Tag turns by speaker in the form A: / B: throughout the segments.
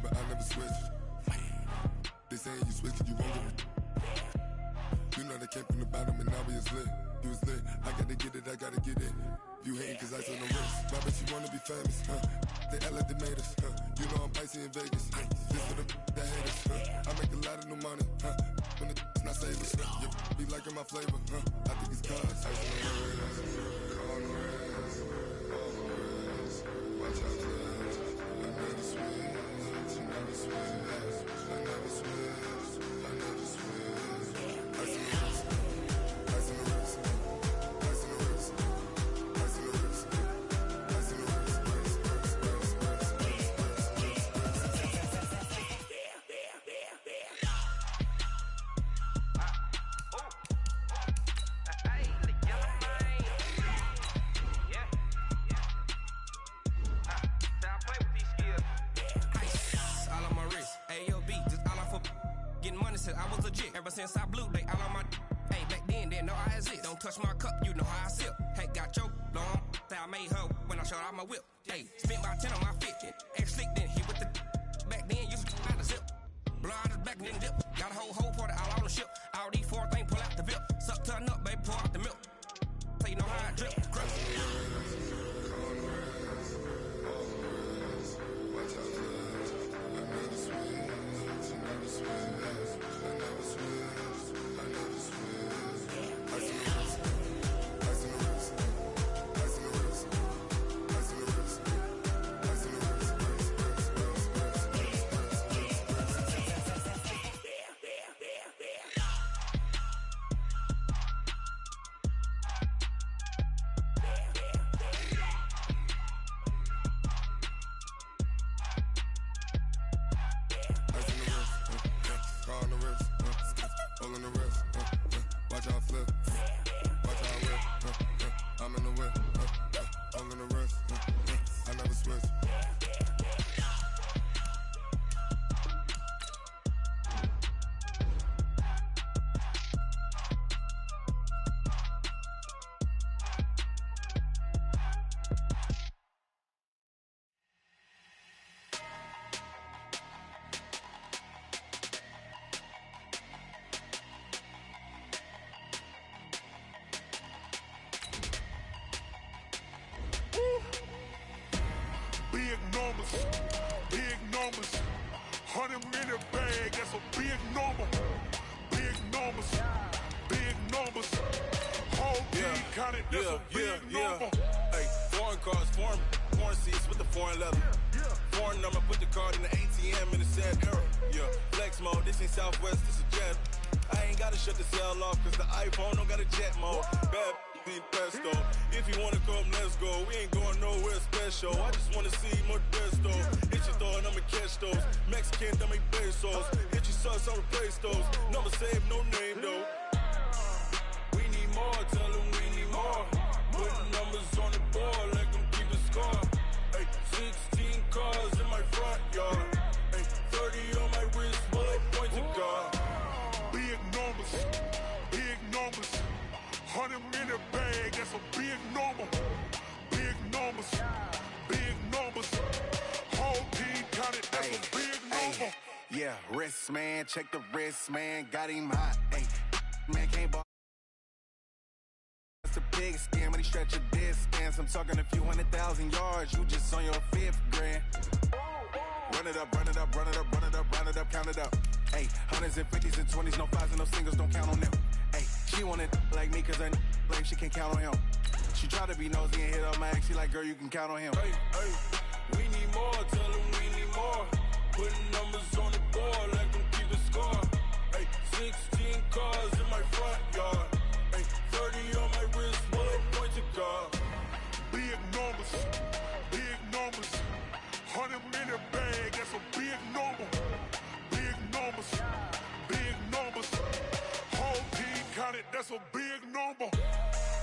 A: but I never switch. They saying you switch and you won't get it. You know they came from the bottom and now we is lit. You was lit, I gotta get it, I gotta get it. You hating cause I took no risks. Why bet you wanna be famous, huh? They act like they made us, huh? You know I'm icy in Vegas, huh? This for the that hate us, huh? I make a lot of new money, huh? When the not save us, you be liking my flavor, huh? I think it's cause ice on the wrist, on the wrist, on the wrist. Watch out for this. I never switch, I never switch, I never switch, I never switch. Ice on the wrist, ice on the wrist, ice on the wrist, ice on the wrist, ice on the wrist,
B: Said I was legit ever since I blew. They all on my hey back then didn't know I exist. Don't touch my cup, you know how I sip. Hey, got your long that I made her when I showed out my whip. Hey, spent my 10 on my fit. Ex slick then hit with the back then used to out the zip. Blow out his back and then dip. Got a whole party all on the ship. All these four things pull out the VIP. Suck turn up, baby, pour out the milk. So you know how I drip. Grip.
C: Big numbers, 100-minute bag, that's a big number. Big numbers, big numbers. Whole team counted, that's a big number.
D: Hey, foreign cars, foreign seats with the foreign leather. Foreign number, put the card in the ATM in the sad era. Yeah, flex mode, this ain't Southwest, this is Jet. I ain't gotta shut the cell off, cause the iPhone don't got a jet mode. Bad need pesto. If you wanna come, let's go. We ain't going nowhere special. I just wanna see more Modesto. Hit your throw and I'ma catch those. Mexican, don't make pesos. Hit your sauce, I'll replace those. Number save, no name though. We need more, tell them we need more. Putting numbers on the board, let them keep the score. Hey, 16 cars in my front yard. Hey, 30 on my wrist, bullet point to God.
C: Big numbers, big numbers. 100-minute bag, that's a big number. Big numbers, big numbers. Whole team counted, that's a big number.
E: Yeah, wrist man, check the wrist man, got him hot. Hey, man can't ball. That's a pig skin when he stretch a distance. I'm talking a few 100,000 yards, you just on your 5th grand. Run it up, run it up, run it up, run it up, run it up, count it up. Hey, hundreds and 50s and 20s, no 5s and no singles, don't count on them. Hey, she wanted like me cause her lame, she can't count on him. She tried to be nosy and hit up my ex, she like, girl, you can count on him.
D: Hey, we need more, tell them we need more. Putting numbers on the board, let them keep the score. Hey, 16 cars in my front yard. Hey, 30 on my wrist, bullet point to God.
C: Big numbers, big numbers. 100-minute bag, that's a big number. Big numbers, big numbers. Whole team counted, that's a big number.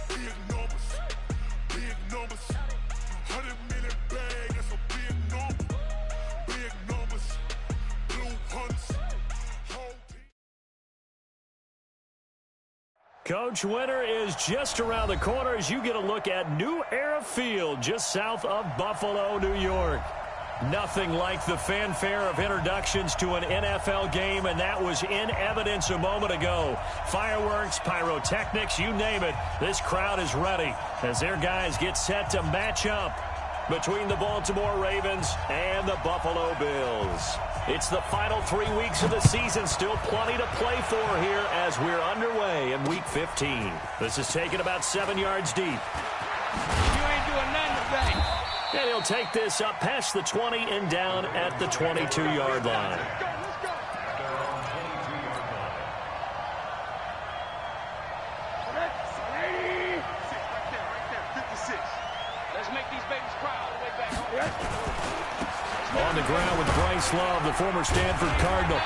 C: Big numbers, big numbers. 100-minute bag, that's a big number. Big numbers, blue hunts. Whole team.
F: Coach, winter is just around the corner as you get a look at New Era Field just south of Buffalo, New York. Nothing like the fanfare of introductions to an NFL game, and that was in evidence a moment ago. Fireworks, pyrotechnics, you name it. This crowd is ready as their guys get set to match up between the Baltimore Ravens and the Buffalo Bills. It's the final 3 weeks of the season. Still plenty to play for here as we're underway in Week 15. This is taken about 7 yards deep.
G: You ain't doing nothing today.
F: And he'll take this up past the 20 and down at the 22-yard line. On the ground with Bryce Love, the former Stanford Cardinal.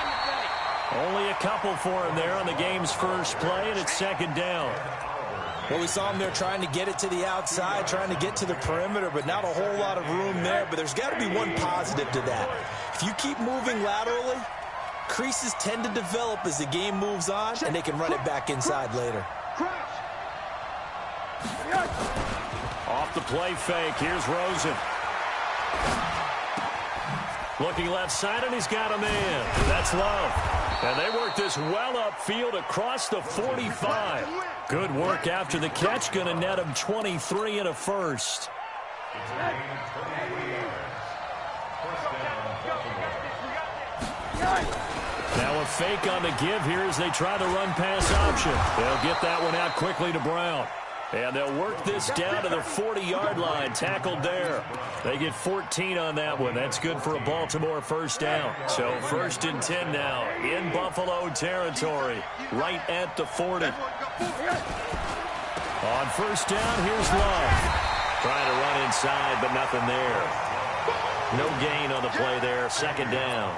F: Only a couple for him there on the game's first play, and it's second down.
H: Well, we saw him there trying to get it to the outside, trying to get to the perimeter, but not a whole lot of room there. But there's got to be one positive to that. If you keep moving laterally, creases tend to develop as the game moves on, and they can run it back inside later.
F: Off the play fake, here's Rosen. Looking left side, and he's got a man. That's Love. And they work this well upfield across the 45. Good work after the catch. Going to net him 23 and a first. Now a fake on the give here as they try the run-pass option. They'll get that one out quickly to Brown. And they'll work this down to the 40-yard line. Tackled there. They get 14 on that one. That's good for a Baltimore first down. So 1st and 10 now in Buffalo territory, right at the 40. On first down, here's Love. Trying to run inside, but nothing there. No gain on the play there. Second down.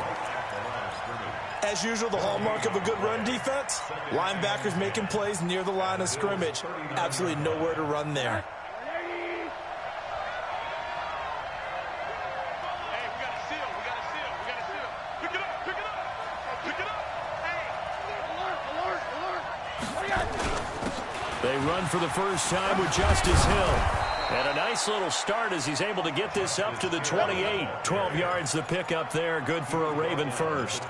H: As usual, the hallmark of a good run defense, linebackers making plays near the line of scrimmage. Absolutely nowhere to run there.
F: They run for the first time with Justice Hill. And a nice little start as he's able to get this up to the 28. 12 yards the pickup there. Good for a Raven first.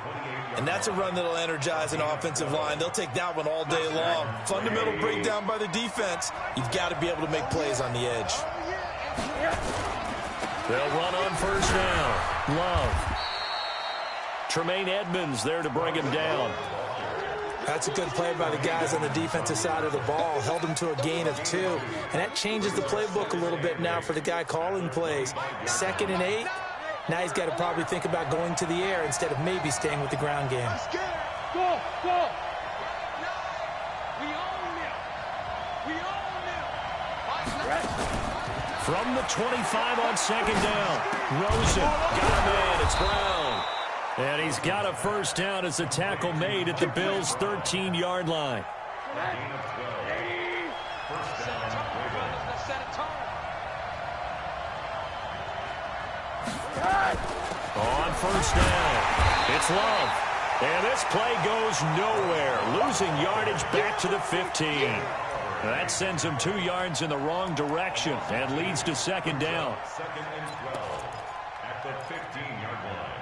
H: And that's a run that'll energize an offensive line. They'll take that one all day long. Fundamental breakdown by the defense. You've got to be able to make plays on the edge.
F: They'll run on first down. Love. Tremaine Edmonds there to bring him down.
H: That's a good play by the guys on the defensive side of the ball. Held them to a gain of 2. And that changes the playbook a little bit now for the guy calling plays. 2nd and 8. Now he's got to probably think about going to the air instead of maybe staying with the ground game.
G: Go, go. We own them. We own them.
F: From the 25 on second down. Rosen got him in. It's Brown. And he's got a first down as the tackle made at the Bills' 13-yard line. On first down, it's Love. And this play goes nowhere. Losing yardage back to the 15. That sends him 2 yards in the wrong direction and leads to second down.
I: 2nd and 12 at the 15-yard line.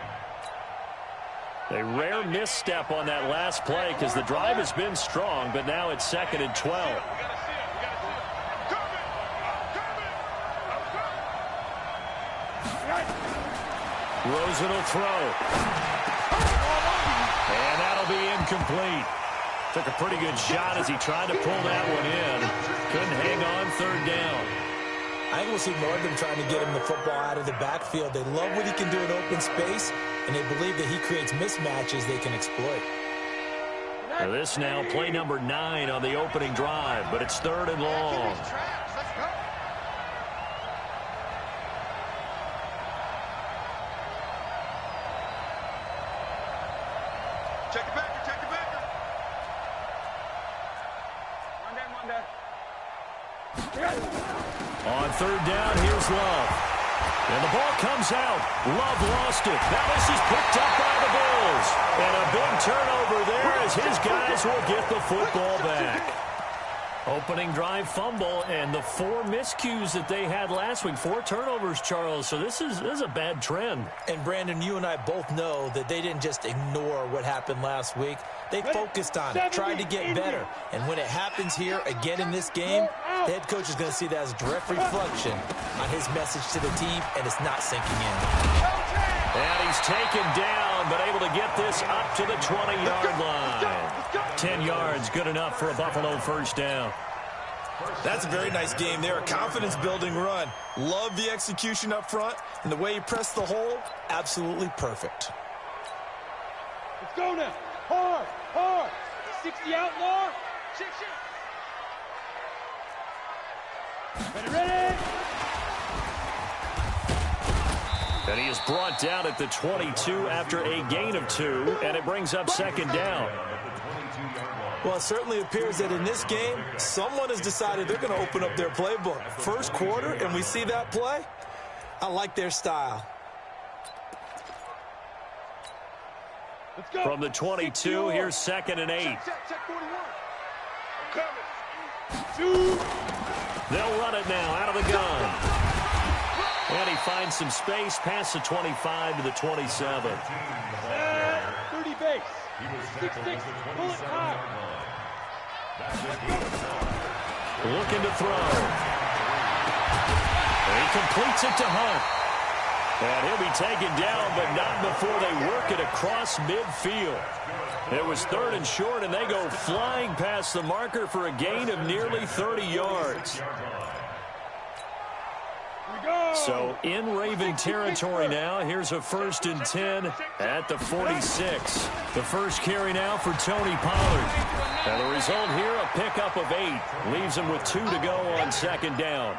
F: A rare misstep on that last play because the drive has been strong, but now it's 2nd and 12. Rosen will throw. And that'll be incomplete. Took a pretty good shot as he tried to pull that one in. Couldn't hang on 3rd down.
H: I think we'll see more of them trying to get him the football out of the backfield. They love what he can do in open space, and they believe that he creates mismatches they can exploit.
F: Now this now play number 9 on the opening drive, but it's 3rd and long.
C: Check it back.
F: On 3rd down, here's Love. And the ball comes out. Love lost it. Now this is picked up by the Bills. And a big turnover there as his guys will get the football back. Opening drive fumble and the 4 miscues that they had last week. 4 turnovers, Charles. So this is a bad trend.
H: And, Brandon, you and I both know that they didn't just ignore what happened last week. They focused on it, tried to get better. And when it happens here again in this game, the head coach is going to see that as a direct reflection on his message to the team, and it's not sinking in.
F: And he's taken down, but able to get this up to the 20-yard line. 10 yards, good enough for a Buffalo first down.
H: That's a very nice game there, a confidence-building run. Love the execution up front, and the way he pressed the hole, absolutely perfect.
G: Let's go now. Hard, hard. 60 outlaw. Ready.
F: And he is brought down at the 22 after a gain of 2, and it brings up second down.
H: Well, it certainly appears that in this game, someone has decided they're going to open up their playbook. First quarter, and we see that play. I like their style.
G: Let's go.
F: From the 22, here's 2nd and 8.
G: Check 41.
F: They'll run it now out of the gun. And he finds some space past the 25 to the 27.
G: 30 base. 6-6. Pull it high.
F: Looking to throw. And he completes it to Hunt. And he'll be taken down, but not before they work it across midfield. It was 3rd and short, and they go flying past the marker for a gain of nearly 30 yards. So in Raven territory now. Here's a 1st and 10 at the 46. The first carry now for Tony Pollard. And the result here, a pickup of 8. Leaves him with 2 to go on 2nd down.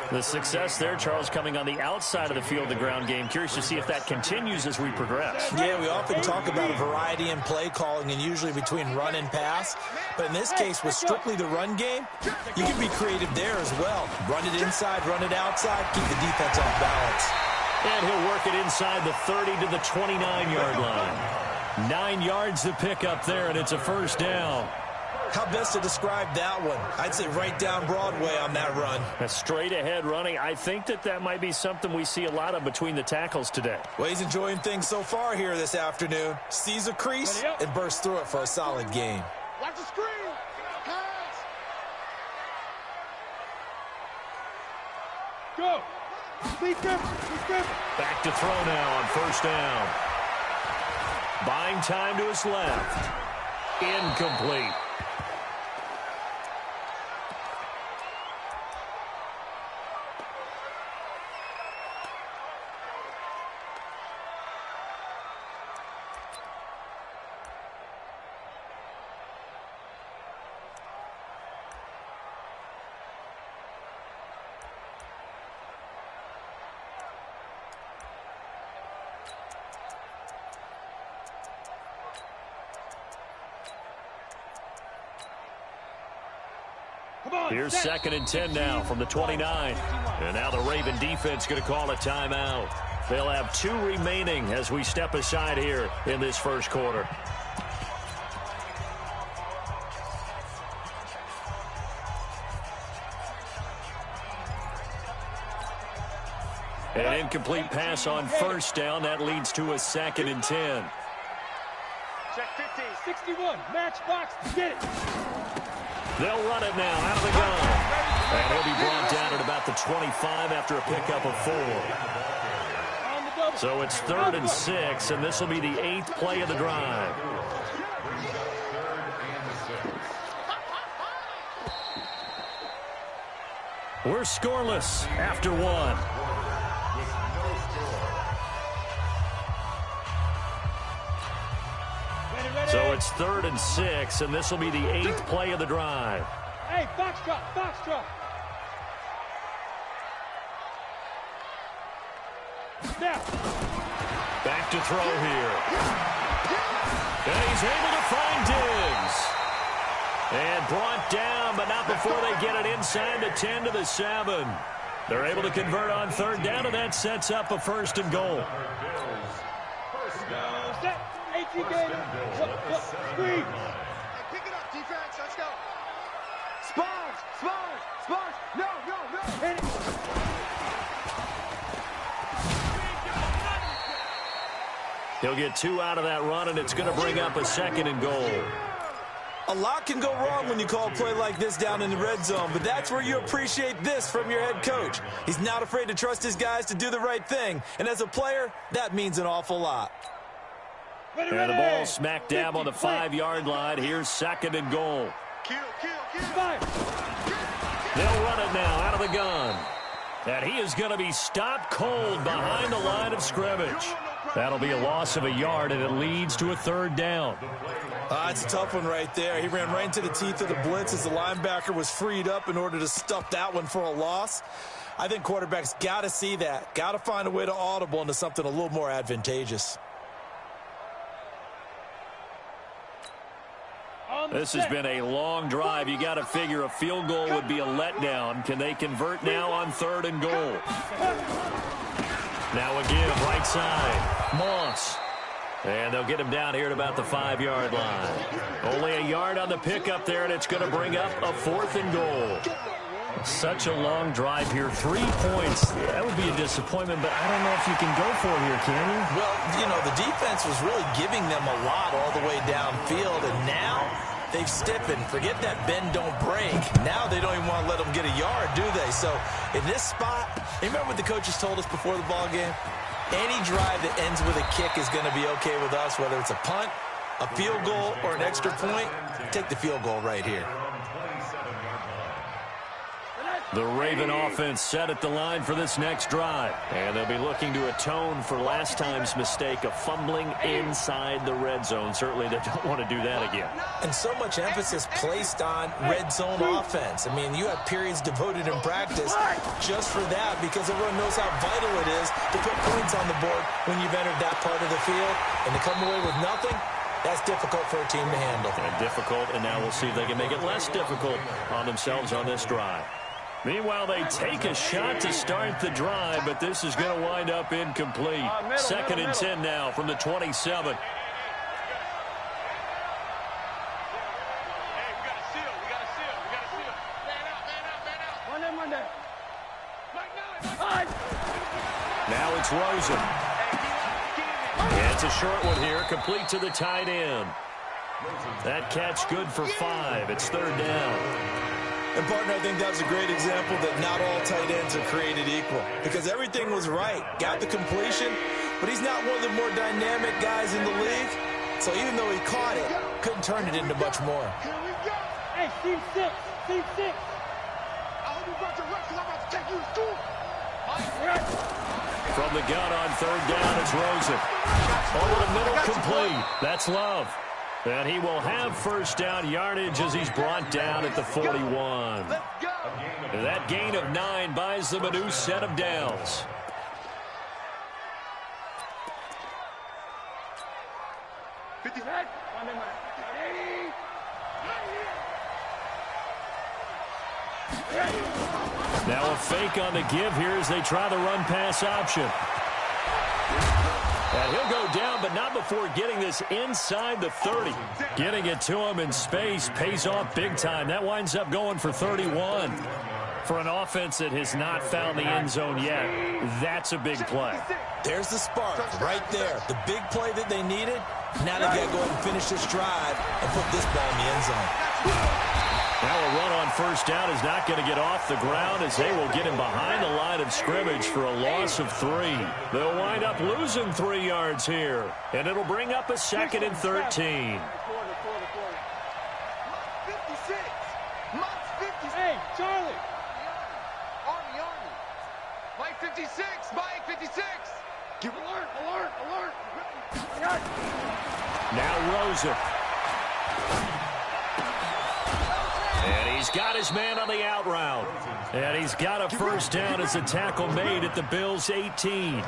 F: The success there, Charles, coming on the outside of the field, the ground game. Curious to see if that continues as we progress.
H: Yeah, we often talk about a variety in play calling and usually between run and pass. But in this case, with strictly the run game, you can be creative there as well. Run it inside, run it outside, keep the defense off balance.
F: And he'll work it inside the 30 to the 29-yard line. 9 yards to pick up there, and it's a first down.
H: How best to describe that one? I'd say right down Broadway on that run.
F: A straight-ahead running. I think that might be something we see a lot of between the tackles today.
H: Well, he's enjoying things so far here this afternoon. Sees a crease and bursts through it for a solid gain.
G: Watch the screen. Pass. Go. Lead grip.
F: Back to throw now on first down. Buying time to his left. Incomplete. Here's 2nd and 10 now from the 29. And now the Raven defense going to call a timeout. They'll have 2 remaining as we step aside here in this first quarter. An incomplete pass on first down. That leads to a 2nd and 10.
G: Check 50. 61. Match box. Get it.
F: They'll run it now out of the gun. And he'll be brought down at about the 25 after a pickup of 4. So it's 3rd and 6, and this will be the 8th play of the drive. We're scoreless after 1. So it's 3rd and 6, and this will be the 8th play of the drive.
G: Hey, foxtrot. Now.
F: Back to throw here. And he's able to find Diggs. And brought down, but not before they get it inside the 10 to the 7. They're able to convert on 3rd down, and that sets up a 1st and goal.
G: Set. 18 game. Screen. Pick it up, defense. Let's go.
F: He'll get 2 out of that run, and it's going to bring up a 2nd and goal.
H: A lot can go wrong when you call a play like this down in the red zone, but that's where you appreciate this from your head coach. He's not afraid to trust his guys to do the right thing, and as a player, that means an awful lot.
F: And the ball smack dab on the 5-yard line. Here's 2nd and goal. They'll run it now out of the gun. And he is going to be stopped cold behind the line of scrimmage. That'll be a loss of a yard, and it leads to a 3rd down.
H: It's a tough one right there. He ran right into the teeth of the blitz as the linebacker was freed up in order to stuff that one for a loss. I think quarterbacks got to see that. Got to find a way to audible into something a little more advantageous.
F: This has been a long drive. You got to figure a field goal would be a letdown. Can they convert now on 3rd and goal? Now again, right side, Moss. And they'll get him down here at about the 5-yard line. Only a yard on the pickup there, and it's going to bring up a 4th and goal. Such a long drive here. 3 points. That would be a disappointment, but I don't know if you can go for it here, can you?
H: Well, you know, the defense was really giving them a lot all the way downfield, and now they've stiffened. Forget that bend, don't break. Now they don't even want to let them get a yard, do they? So in this spot, you remember what the coaches told us before the ball game? Any drive that ends with a kick is going to be okay with us, whether it's a punt, a field goal, or an extra point. Take the field goal right here.
F: The Raven offense set at the line for this next drive. And they'll be looking to atone for last time's mistake of fumbling inside the red zone. Certainly they don't want to do that again.
H: And so much emphasis placed on red zone offense. I mean, you have periods devoted in practice just for that because everyone knows how vital it is to put points on the board when you've entered that part of the field. And to come away with nothing, that's difficult for a team to handle.
F: And difficult, and now we'll see if they can make it less difficult on themselves on this drive. Meanwhile, they take a shot to start the drive, but this is going to wind up incomplete. 2nd and 10 now from the 27. Now it's Rosen. And it's a short one here, complete to the tight end. That catch good for 5. It's 3rd down.
H: And, partner, I think that was a great example that not all tight ends are created equal because everything was right. Got the completion, but he's not one of the more dynamic guys in the league. So even though he caught it, couldn't turn it into much more.
G: Hey, Team 6. Team 6. I hope you brought your reps because I'm about to take you to school.
F: From the gun on 3rd down, it's Rosen. Over the middle, complete. That's Love. And he will have 1st down yardage as he's brought down at the 41. That gain of 9 buys them a new set of downs. Now a fake on the give here as they try the run-pass option. And he'll go down, but not before getting this inside the 30. Getting it to him in space pays off big time. That winds up going for 31. For an offense that has not found the end zone yet, that's a big play.
H: There's the spark right there. The big play that they needed. Now they got to go ahead and finish this drive and put this ball in the end zone.
F: Now a run on 1st down is not going to get off the ground as they will get him behind the line of scrimmage for a loss of 3. They'll wind up losing 3 yards here, and it'll bring up a 2nd and 13.
G: Hey, Charlie.
J: Army. Mike 56. Mike 56. Alert.
F: Now Rosen. And he's got his man on the out route. And he's got a 1st down as a tackle made at the Bills' 18.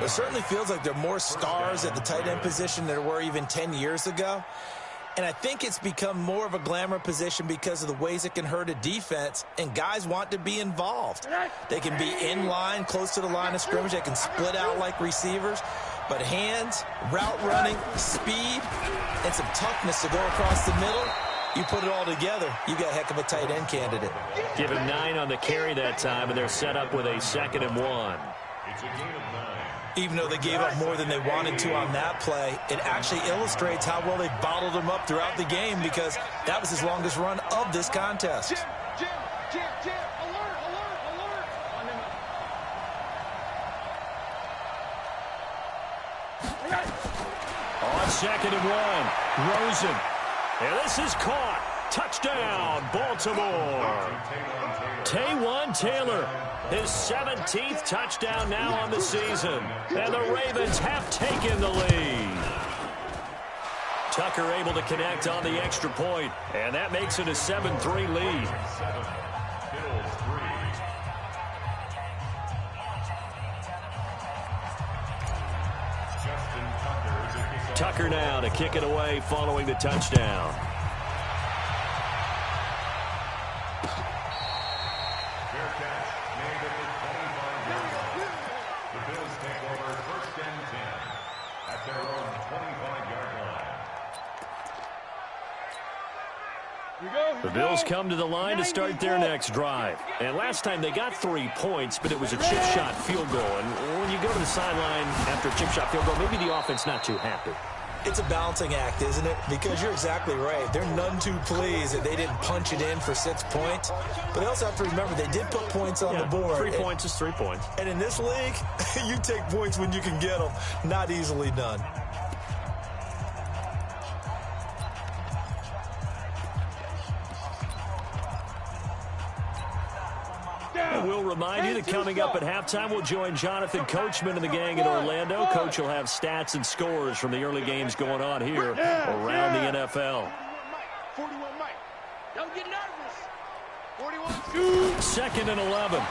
H: It certainly feels like there are more stars at the tight end position than there were even 10 years ago. And I think it's become more of a glamour position because of the ways it can hurt a defense, and guys want to be involved. They can be in line, close to the line of scrimmage. They can split out like receivers. But hands, route running, speed, and some toughness to go across the middle, You put it all together, you got a heck of a tight end candidate.
F: Give him 9 on the carry that time, and they're set up with a 2nd and 1.
I: It's a gain of 9.
H: Even though they gave up more than they wanted to on that play, it actually illustrates how well they bottled him up throughout the game because that was his longest run of this contest.
G: Jim, alert, alert.
F: On 2nd and 1, Rosen. And this is caught. Touchdown, Baltimore. Taywan Taylor, his 17th touchdown now on the season. And the Ravens have taken the lead. Tucker able to connect on the extra point, and that makes it a 7-3 lead. Tucker now to kick it away following the touchdown.
I: Fair catch made at the 25-yard line. The Bills take over 1st and 10 at their own 25-yard line.
F: The Bills come to the line to start their next drive. And last time they got 3 points, but it was a chip shot field goal. And when you go to the sideline after a chip shot field goal, maybe the offense not too happy.
H: It's a balancing act, isn't it? Because you're exactly right. They're none too pleased that they didn't punch it in for 6 points. But they also have to remember they did put points on the board.
F: 3 points is 3 points.
H: And in this league, you take points when you can get them. Not easily done.
F: We'll remind you that coming up at halftime, we'll join Jonathan Coachman and the gang in Orlando. Coach will have stats and scores from the early games going on here around the NFL.
G: 41 Mike. Don't get nervous. 41.
F: 2nd and 11.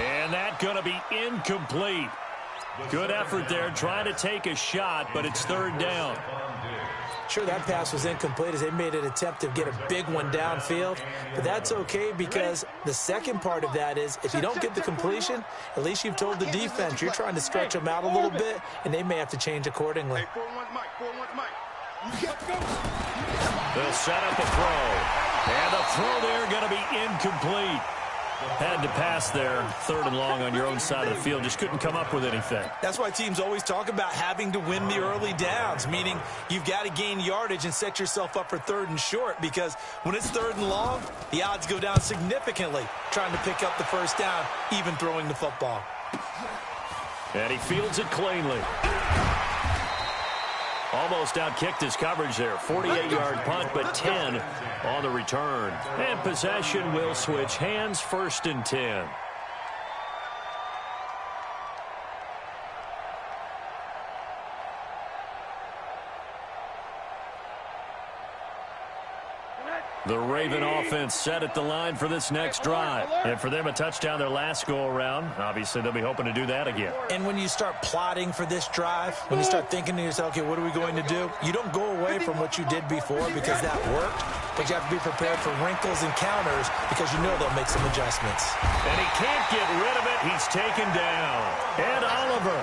F: And that going to be incomplete. Good effort there trying to take a shot, but it's 3rd down.
H: Sure, that pass was incomplete as they made an attempt to get a big one downfield. But that's okay because the second part of that is if you don't get the completion, at least you've told the defense you're trying to stretch them out a little bit, and they may have to change accordingly.
F: They'll set up a throw. And the throw there going to be incomplete. Had to pass there, 3rd and long on your own side of the field. Just couldn't come up with anything.
H: That's why teams always talk about having to win the early downs, meaning you've got to gain yardage and set yourself up for 3rd and short because when it's 3rd and long, the odds go down significantly trying to pick up the 1st down, even throwing the football.
F: And he fields it cleanly. Almost outkicked his coverage there. 48-yard punt, but 10 on the return. And possession will switch hands, 1st and 10. The Raven offense set at the line for this next drive. And for them, a touchdown their last go-around. Obviously, they'll be hoping to do that again.
H: And when you start plotting for this drive, when you start thinking to yourself, okay, what are we going to do? You don't go away from what you did before because that worked. But you have to be prepared for wrinkles and counters because you know they'll make some adjustments.
F: And he can't get rid of it. He's taken down. Ed Oliver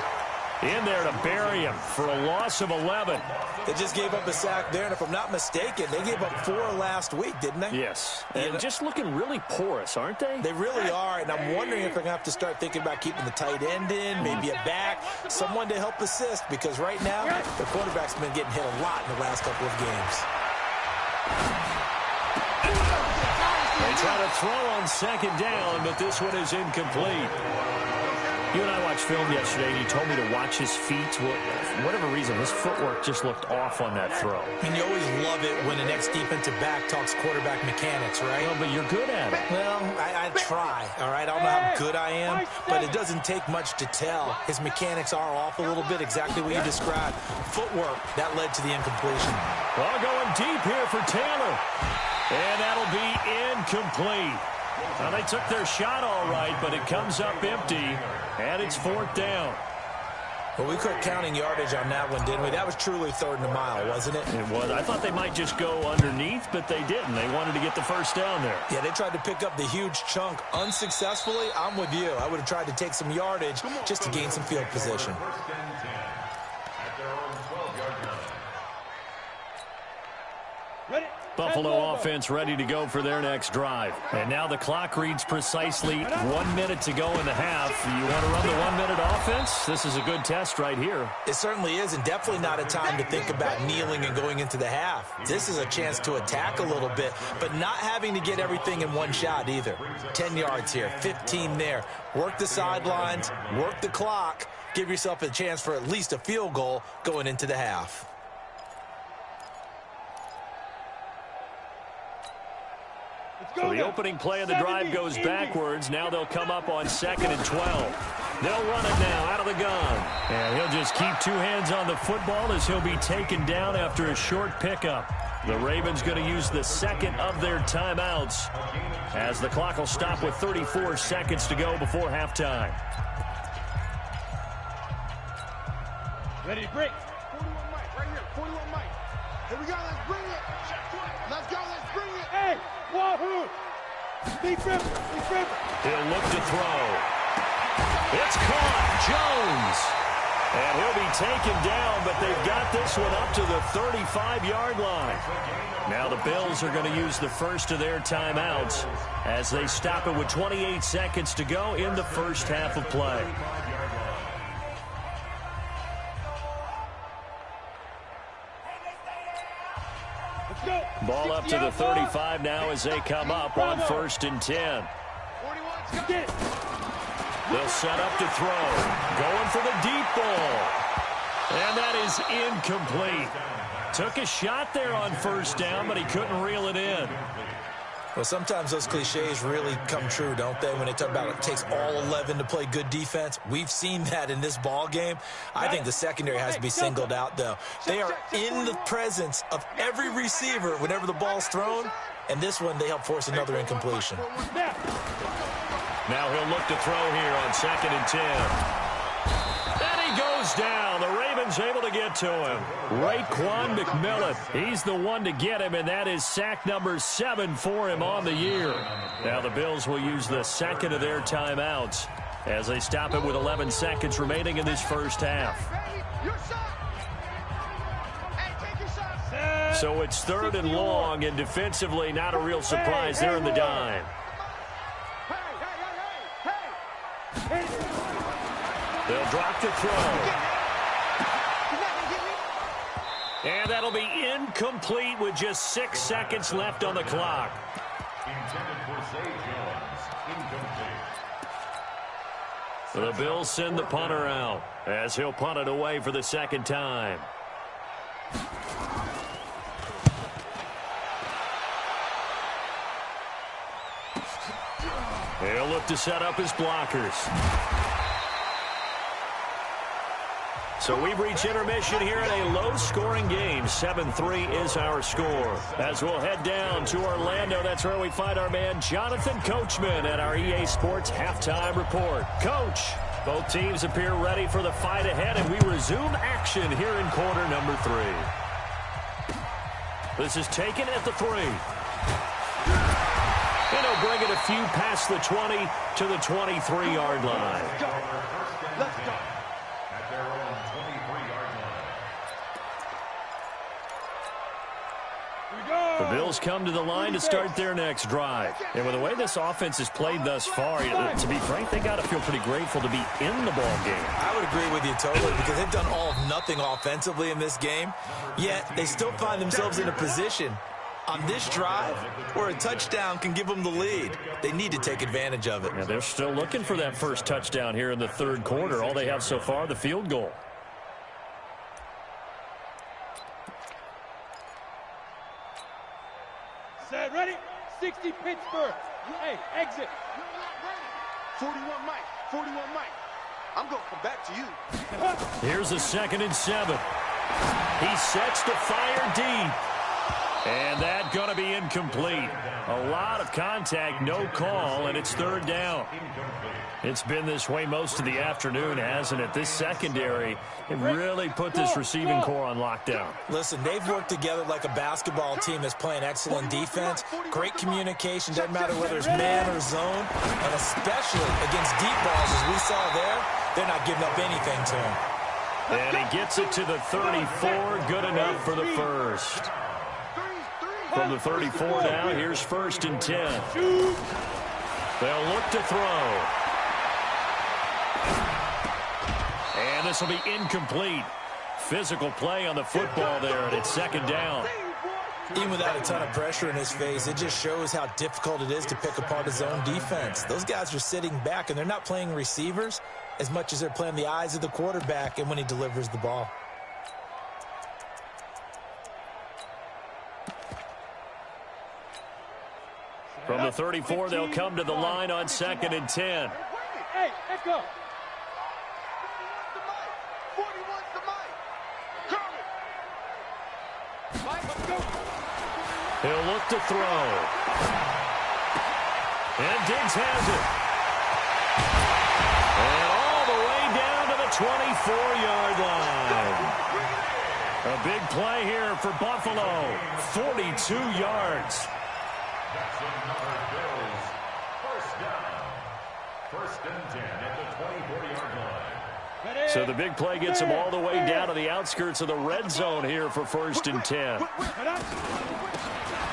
F: in there to bury him for a loss of 11.
H: They just gave up a sack there, and if I'm not mistaken, they gave up 4 last week, didn't they?
F: Yes. And just looking really porous, aren't they?
H: They really are, and I'm wondering if they're going to have to start thinking about keeping the tight end in, maybe a back, someone to help assist, because right now, the quarterback's been getting hit a lot in the last couple of games.
F: They try to throw on 2nd down, but this one is incomplete. You and I watched film yesterday, and you told me to watch his feet. Well, for whatever reason, his footwork just looked off on that throw.
H: And you always love it when an ex-defensive back talks quarterback mechanics, right?
F: Well, but you're good at it.
H: Well, I try, all right? I don't know how good I am, but it doesn't take much to tell. His mechanics are off a little bit, exactly what you described. Footwork, that led to the incompletion.
F: Well, going deep here for Taylor. And that'll be incomplete. Well, they took their shot all right, but it comes up empty, and it's 4th down.
H: Well, we quit counting yardage on that one, didn't we? That was truly 3rd and a mile, wasn't it?
F: It was. I thought they might just go underneath, but they didn't. They wanted to get the 1st down there.
H: Yeah, they tried to pick up the huge chunk unsuccessfully. I'm with you. I would have tried to take some yardage just to gain some field position.
F: Buffalo offense ready to go for their next drive. And now the clock reads precisely 1 minute to go in the half. You want to run the 1 minute offense? This is a good test right here.
H: It certainly is, and definitely not a time to think about kneeling and going into the half. This is a chance to attack a little bit, but not having to get everything in one shot either. 10 yards here, 15 there. Work the sidelines, work the clock, give yourself a chance for at least a field goal going into the half.
F: So the opening play of the drive goes backwards. Now they'll come up on 2nd and 12. They'll run it now out of the gun. And he'll just keep two hands on the football as he'll be taken down after a short pickup. The Ravens going to use the second of their timeouts as the clock will stop with 34 seconds to go before halftime.
G: Ready to break.
J: 41 Mike, right here. 41 Mike. Here we go. Let's bring it. Let's go. Let's bring it.
G: Hey, Wahoo! Deep rip.
F: He'll look to throw. It's caught. Jones. And he'll be taken down, but they've got this one up to the 35-yard line. Now the Bills are going to use the first of their timeouts as they stop it with 28 seconds to go in the first half of play. Ball up to the 35 now as they come up on 1st and 10. They'll set up to throw. Going for the deep ball. And that is incomplete. Took a shot there on 1st down, but he couldn't reel it in.
H: Well, sometimes those cliches really come true, don't they? When they talk about it takes all 11 to play good defense. We've seen that in this ball game. I think the secondary has to be singled out, though. They are in the presence of every receiver whenever the ball's thrown. And this one, they help force another incompletion.
F: Now he'll look to throw here on 2nd and 10. And he goes down. The Ravens able to get to him. Raekwon McMillan. He's the one to get him, and that is sack number 7 for him on the year. Now the Bills will use the second of their timeouts as they stop it with 11 seconds remaining in this first half. So it's 3rd and long, and defensively not a real surprise there in the dime. They'll drop to throw. And that'll be incomplete with just 6 seconds left on the clock.
I: Intended for Zay Jones. Incomplete.
F: So the Bills send the punter out as he'll punt it away for the second time. He'll look to set up his blockers. So we've reached intermission here in a low-scoring game. 7-3 is our score. As we'll head down to Orlando, that's where we find our man Jonathan Coachman at our EA Sports Halftime Report. Coach, both teams appear ready for the fight ahead, and we resume action here in quarter number 3. This is taken at the 3. And he'll bring it a few past the 20 to the 23-yard line.
J: Let's go.
I: At their own 23-yard line.
F: The Bills come to the line to start their next drive. And with the way this offense has played thus far, to be frank, they got to feel pretty grateful to be in the ball game.
H: I would agree with you totally because they've done all of nothing offensively in this game, yet they still find themselves in a position on this drive where a touchdown can give them the lead. They need to take advantage of it.
F: Yeah, they're still looking for that first touchdown here in the 3rd quarter. All they have so far, the field goal.
G: Set, ready? 60 Pittsburgh. Hey, exit.
J: 41 Mike. 41 Mike. I'm going to come back to you.
F: Here's a 2nd and 7. He sets to fire deep. And that's going to be incomplete. A lot of contact, no call, and it's 3rd down. It's been this way most of the afternoon, hasn't it? This secondary, it really put this receiving core on lockdown.
H: Listen, they've worked together like a basketball team that's playing excellent defense. Great communication, doesn't matter whether it's man or zone, and especially against deep balls, as we saw there, they're not giving up anything to him.
F: And he gets it to the 34, good enough for the first. From the 34 now, here's 1st and 10. They'll look to throw. And this will be incomplete. Physical play on the football there, and it's 2nd down.
H: Even without a ton of pressure in his face, it just shows how difficult it is to pick apart his own defense. Those guys are sitting back, and they're not playing receivers as much as they're playing the eyes of the quarterback and when he delivers the ball.
F: From the 34, they'll come to the line on 2nd and 10.
G: Hey, let's go.
F: He'll look to throw. And Diggs has it. And all the way down to the 24-yard line. A big play here for Buffalo. 42 yards.
I: That's another Bills. 1st down. 1st and 10 at the 24-yard line.
F: So the big play gets him all the way down to the outskirts of the red zone here for 1st and 10.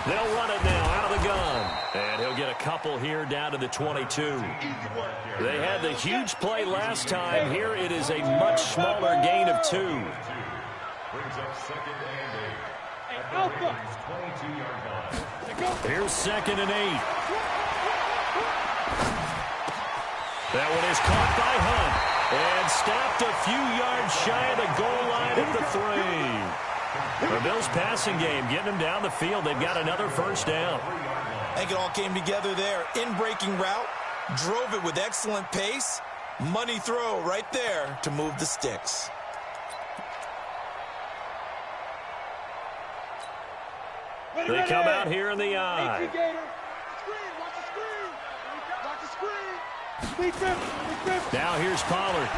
F: They'll run it now out of the gun. And he'll get a couple here down to the 22. They had the huge play last time. Here it is a much smaller gain of 2.
I: Brings up 2nd and 8 at the Ravens' 22-yard line.
F: Here's 2nd and 8. That one is caught by Hunt. And stopped a few yards shy of the goal line at the 3. The Bills passing game, getting them down the field. They've got another 1st down.
H: I think it all came together there. In-breaking route, drove it with excellent pace. Money throw right there to move the sticks.
F: They come out here in the eye. Now here's Pollard.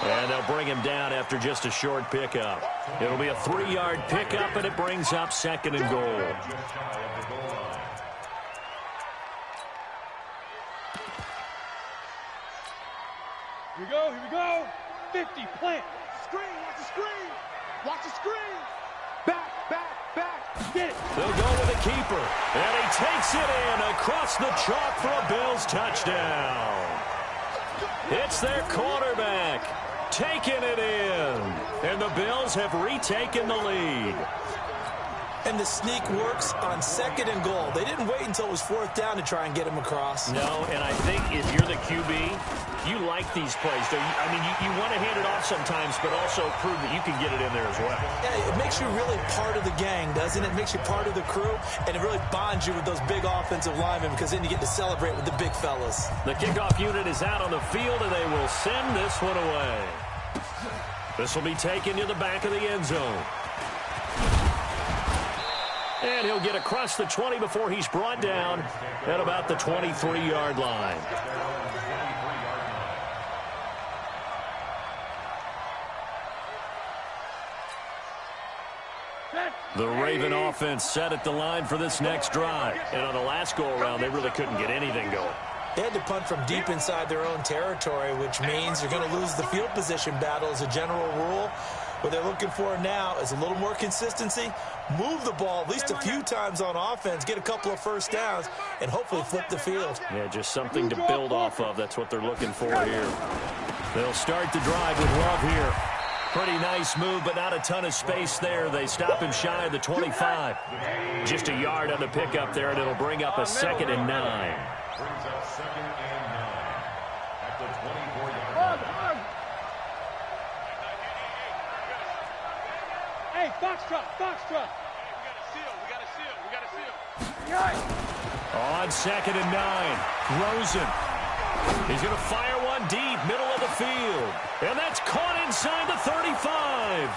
F: And they'll bring him down after just a short pickup. It'll be a 3-yard pickup, and it brings up 2nd and goal.
G: Here we go. 50, plant. Screen, watch the screen. Watch the screen. Back. Get it.
F: They'll go with the keeper. And he takes it in across the chalk for a Bills touchdown. It's their quarterback taking it in. And the Bills have retaken the lead.
H: And the sneak works on 2nd and goal. They didn't wait until it was 4th down to try and get him across.
F: No, and I think if you're the QB, you like these plays. I mean, you want to hand it off sometimes, but also prove that you can get it in there as well.
H: Yeah, it makes you really part of the gang, doesn't it? It makes you part of the crew, and it really bonds you with those big offensive linemen because then you get to celebrate with the big fellas.
F: The kickoff unit is out on the field, and they will send this one away. This will be taken to the back of the end zone. And he'll get across the 20 before he's brought down at about the 23-yard line. The Raven offense set at the line for this next drive. And on the last go-around, they really couldn't get anything going.
H: They had to punt from deep inside their own territory, which means you're going to lose the field position battle as a general rule. What they're looking for now is a little more consistency, move the ball at least a few times on offense, get a couple of 1st downs, and hopefully flip the field.
F: Yeah, just something to build off of. That's what they're looking for here. They'll start the drive with Love here. Pretty nice move, but not a ton of space there. They stop him shy of the 25. Just a yard on the pickup there, and it'll bring up a 2nd and 9.
I: Brings up 2nd and 9 at the 24-yard line.
G: Hey, Foxtrot. We got to seal.
F: On 2nd and 9, Rosen. He's going to fire one deep, middle of the field. And that's caught inside the 35.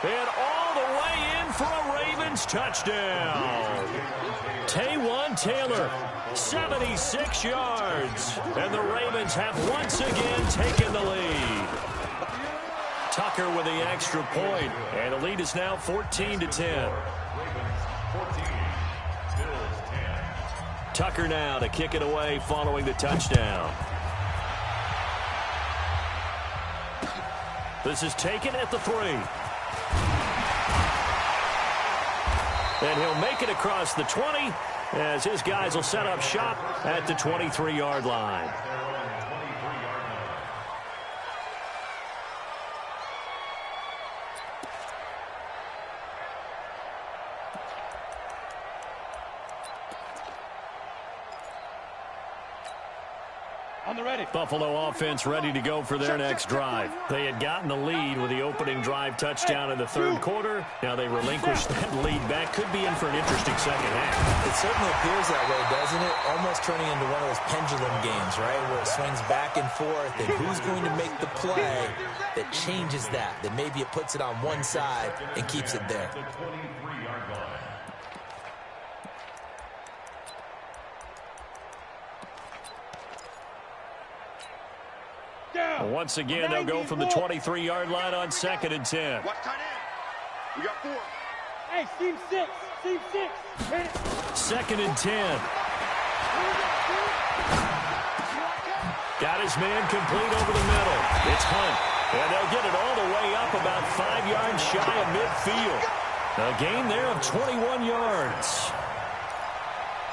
F: And all the way in for a Ravens touchdown. Taywan Taylor, 76 yards. And the Ravens have once again taken the lead. Tucker with the extra point. And the lead is now 14-10.
I: Ravens 14, Bills 10.
F: Tucker now to kick it away following the touchdown. This is taken at the 3. And he'll make it across the 20 as his guys will set up shop at the 23-yard line.
G: On the ready.
F: Buffalo offense ready to go for their next drive. They had gotten the lead with the opening drive touchdown in the third quarter. Now they relinquished that lead back. Could be in for an interesting second half.
H: It certainly appears that way, doesn't it? Almost turning into one of those pendulum games, right, where it swings back and forth, and who's going to make the play that changes that maybe it puts it on one side and keeps it there.
F: Once again, they'll go from the 23-yard line on 2nd and 10.
J: Watch tight end. We got 4.
G: Hey, team 6. Team 6.
F: 2nd and 10. Got his man complete over the middle. It's Hunt. And they'll get it all the way up about 5 yards shy of midfield. A gain there of 21 yards.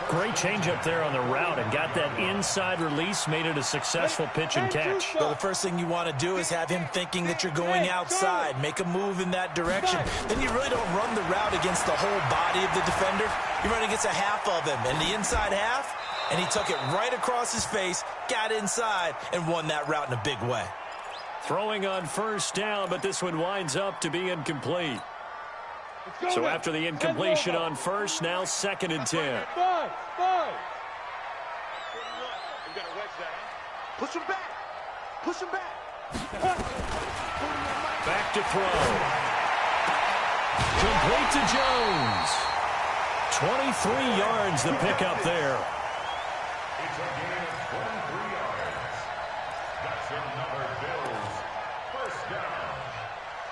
F: Great change up there on the route and got that inside release, made it a successful pitch and catch.
H: Well, the first thing you want to do is have him thinking that you're going outside, make a move in that direction. Then you really don't run the route against the whole body of the defender. You run against a half of him, and the inside half, and he took it right across his face, got inside, and won that route in a big way.
F: Throwing on first down, but this one winds up to be incomplete. So after the incompletion on first, now 2nd and 10.
G: 5.
J: Push him back. Push him back.
F: Back to throw. Complete to Jones. 23 yards the pickup there.
I: It's a gain of 23 yards. That's another Bills. First down.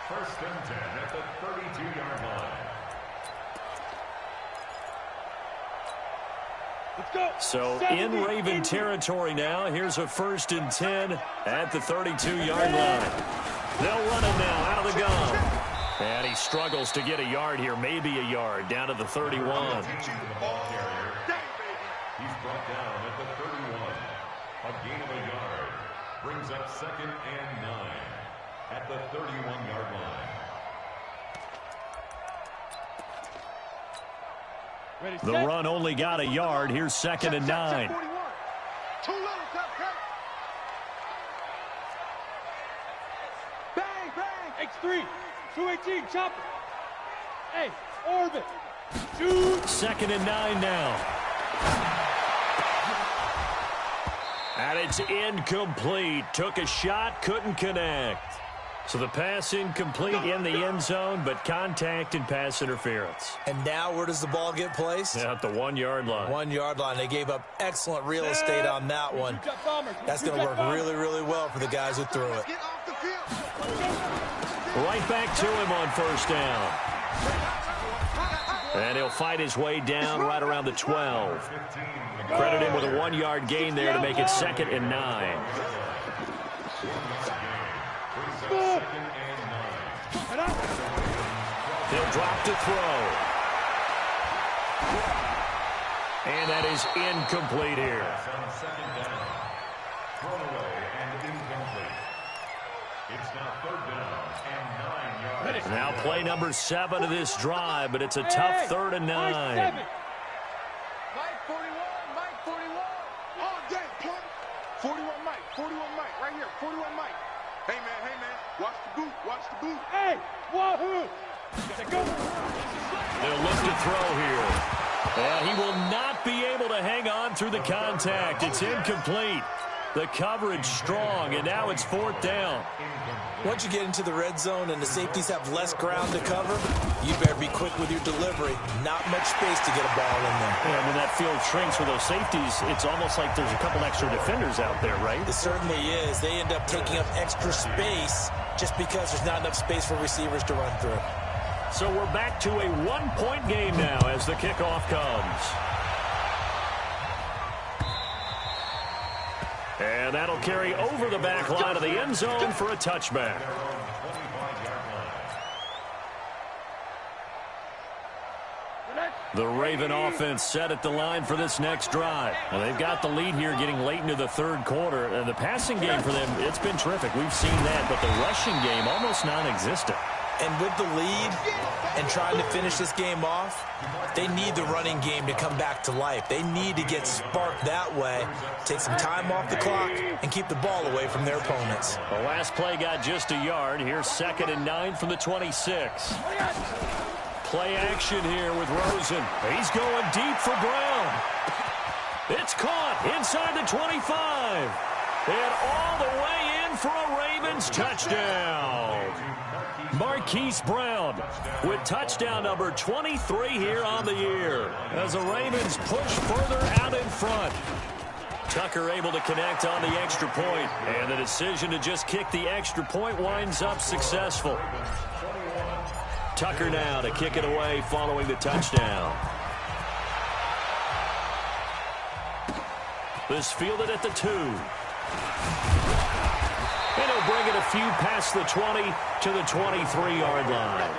I: 1st and 10 at the 32-yard line.
G: Let's go.
F: So in Raven territory now. Here's a 1st and 10 at the 32-yard line. They'll run him now out of the gun. And he struggles to get a yard here, maybe a yard, down to the 31.
I: He's brought down at the 31. A gain of a yard. Brings up 2nd and 9 at the 31-yard line.
F: The run only got a yard. Here's 2nd and 9.
J: Too little, bang, bang.
G: X3. 218. Chop it. Hey, orbit. Shoot.
F: 2nd and 9 now. And it's incomplete. Took a shot, couldn't connect. So the pass incomplete in the end zone, but contact and pass interference.
H: And now where does the ball get placed?
F: Yeah, at the 1-yard line.
H: 1-yard line. They gave up excellent real estate on that one. That's going to work really, really well for the guys who threw it.
J: Get off the field.
F: Right back to him on first down. And he'll fight his way down right around the 12. Credit him with a 1-yard gain there to make it 2nd and 9. He'll drop to throw. And that is incomplete here.
I: On 2nd down. Thrown away and incomplete. It's now 3rd down and 9 yards.
F: Now play number 7 of this drive, but it's a tough 3rd and 9.
J: Mike 41, Mike 41. All day, punk. 41 Mike, 41 Mike, right here, 41 Mike. Hey, man, watch the boot, watch the boot.
G: Hey, wahoo.
F: They'll look to throw here. And he will not be able to hang on through the contact. It's incomplete. The coverage strong, and now it's 4th down.
H: Once you get into the red zone and the safeties have less ground to cover, you better be quick with your delivery. Not much space to get a ball in there.
F: Yeah, when that field shrinks for those safeties, it's almost like there's a couple extra defenders out there, right?
H: It certainly is. They end up taking up extra space just because there's not enough space for receivers to run through.
F: So we're back to a 1-point game now as the kickoff comes. And that'll carry over the back line of the end zone for a touchback. The Raven offense set at the line for this next drive. Well, they've got the lead here getting late into the third quarter. The passing game for them, it's been terrific. We've seen that, but the rushing game almost non-existent.
H: And with the lead and trying to finish this game off, they need the running game to come back to life. They need to get sparked that way, take some time off the clock, and keep the ball away from their opponents.
F: The last play got just a yard. Here's 2nd and 9 from the 26. Play action here with Rosen. He's going deep for Brown. It's caught inside the 25. And all the way in for a Ravens touchdown. Marquise Brown with touchdown number 23 here on the year as the Ravens push further out in front. Tucker able to connect on the extra point, and the decision to just kick the extra point winds up successful. Tucker now to kick it away following the touchdown. This fielded at the 2. And he'll bring it a few past the 20 to the 23-yard line.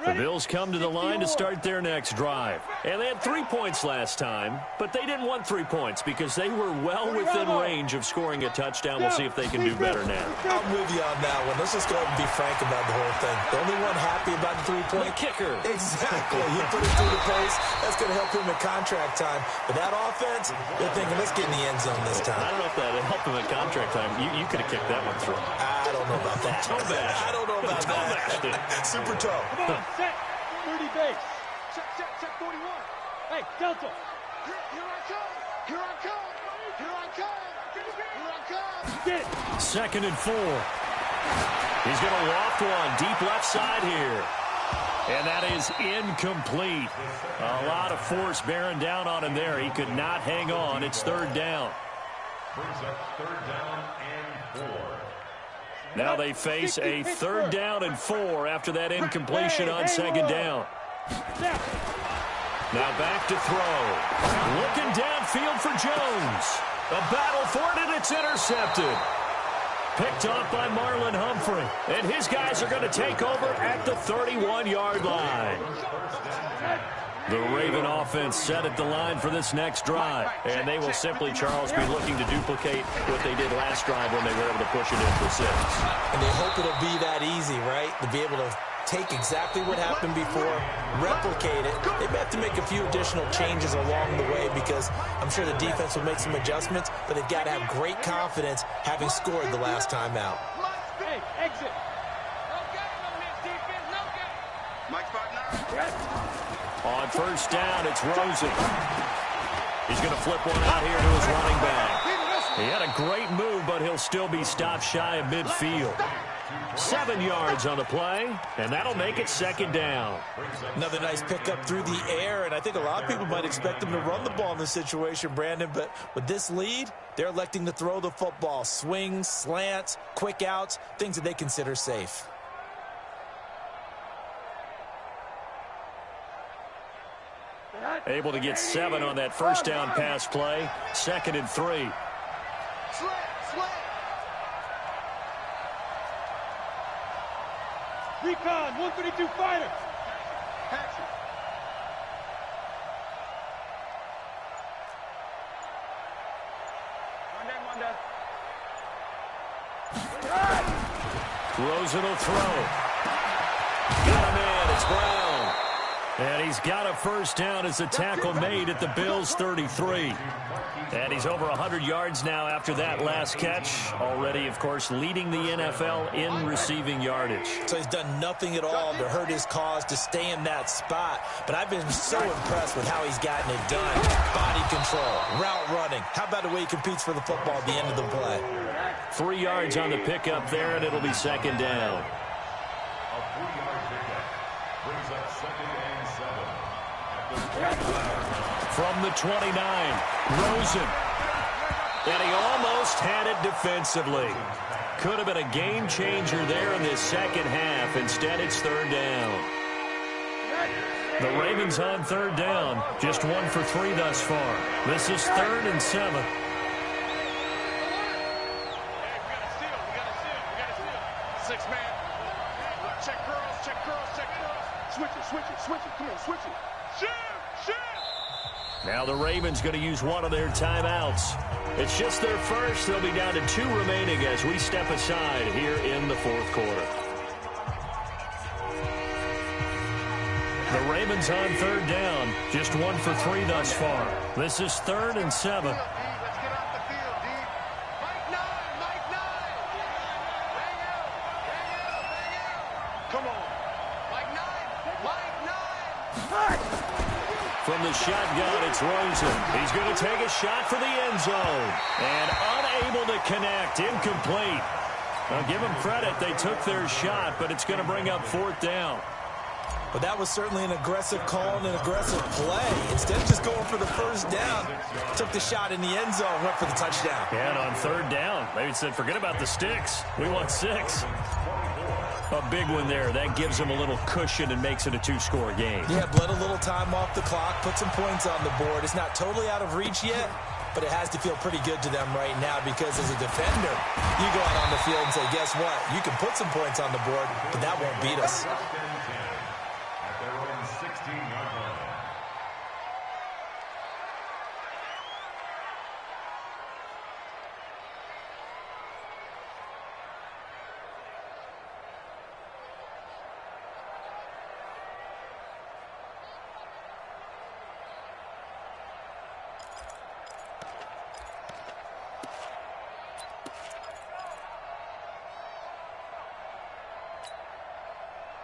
F: The Bills come to the line to start their next drive. And they had 3 points last time, but they didn't want 3 points because they were well within range of scoring a touchdown. We'll see if they can do better now.
H: I'm with you on that one. Let's just go ahead and be frank about the whole thing. The only one happy about the 3-point
F: kicker.
H: Exactly. He put it through the post. That's going to help him in contract time. But that offense, they're thinking, let's get in the end zone this time.
F: I don't know if that helped him in contract time. You could have kicked that one through.
H: I don't know about that.
F: Toe bash.
H: I don't know about that. Super toe.
G: Come on, set. 30 base. Check 41. Hey, Delta. Here I come. Here I come. Here I come. Here I come. Get it.
F: 2nd and 4. He's going to loft one deep left side here. And that is incomplete. A lot of force bearing down on him there. He could not hang on. It's 3rd down.
I: Brings up 3rd down and 4.
F: Now they face a 3rd down and 4 after that incompletion on 2nd down. Now back to throw. Looking downfield for Jones. A battle for it, and it's intercepted. Picked off by Marlon Humphrey. And his guys are going to take over at the 31-yard line. The Raven offense set at the line for this next drive. And they will simply, Charles, be looking to duplicate what they did last drive when they were able to push it in for 6.
H: And they hope it'll be that easy, right? To be able to take exactly what happened before, replicate it. They may have to make a few additional changes along the way because I'm sure the defense will make some adjustments, but they've got to have great confidence having scored the last time out.
G: Hey, exit.
F: On 1st down, it's Rosen. He's going to flip one out here to his running back. He had a great move, but he'll still be stopped shy of midfield. 7 yards on the play, and that'll make it 2nd down.
H: Another nice pickup through the air, and I think a lot of people might expect them to run the ball in this situation, Brandon, but with this lead, they're electing to throw the football. Swings, slants, quick outs, things that they consider safe.
F: Able to get 7 on that 1st down pass play. 2nd and 3.
G: Recon, 132 fighter.
F: Rosen will throw. Got him in. It's Brown. And he's got a 1st down as the tackle made at the Bills' 33. And he's over 100 yards now after that last catch. Already, of course, leading the NFL in receiving yardage.
H: So he's done nothing at all to hurt his cause to stay in that spot. But I've been so impressed with how he's gotten it done. Body control, route running. How about the way he competes for the football at the end of the play?
F: 3 yards on the pickup there, and it'll be 2nd down.
I: A 3-yard pickup brings up 2nd and 7.
F: From the 29, Rosen. And he almost had it defensively. could have been a game changer there in this second half. Instead, it's third down. The Ravens on third down. Just 1 for 3 thus far. This is 3rd and 7. Now the Ravens going to use one of their timeouts. It's just their first. They'll be down to 2 remaining as we step aside here in the 4th quarter. The Ravens on third down. Just 1 for 3 thus far. This is 3rd and 7. From the shotgun, it's Rosen. He's going to take a shot for the end zone. And unable to connect. Incomplete. I'll give them credit. They took their shot, but it's going to bring up 4th down.
H: But that was certainly an aggressive call and an aggressive play. Instead of just going for the first down, took the shot in the end zone, went for the touchdown.
F: And on third down, they said, forget about the sticks. We want 6. A big one there. That gives them a little cushion and makes it a 2-score game.
H: Yeah, bled a little time off the clock, put some points on the board. It's not totally out of reach yet, but it has to feel pretty good to them right now because as a defender, you go out on the field and say, guess what? You can put some points on the board, but that won't beat us.
I: At their own 16-yard line.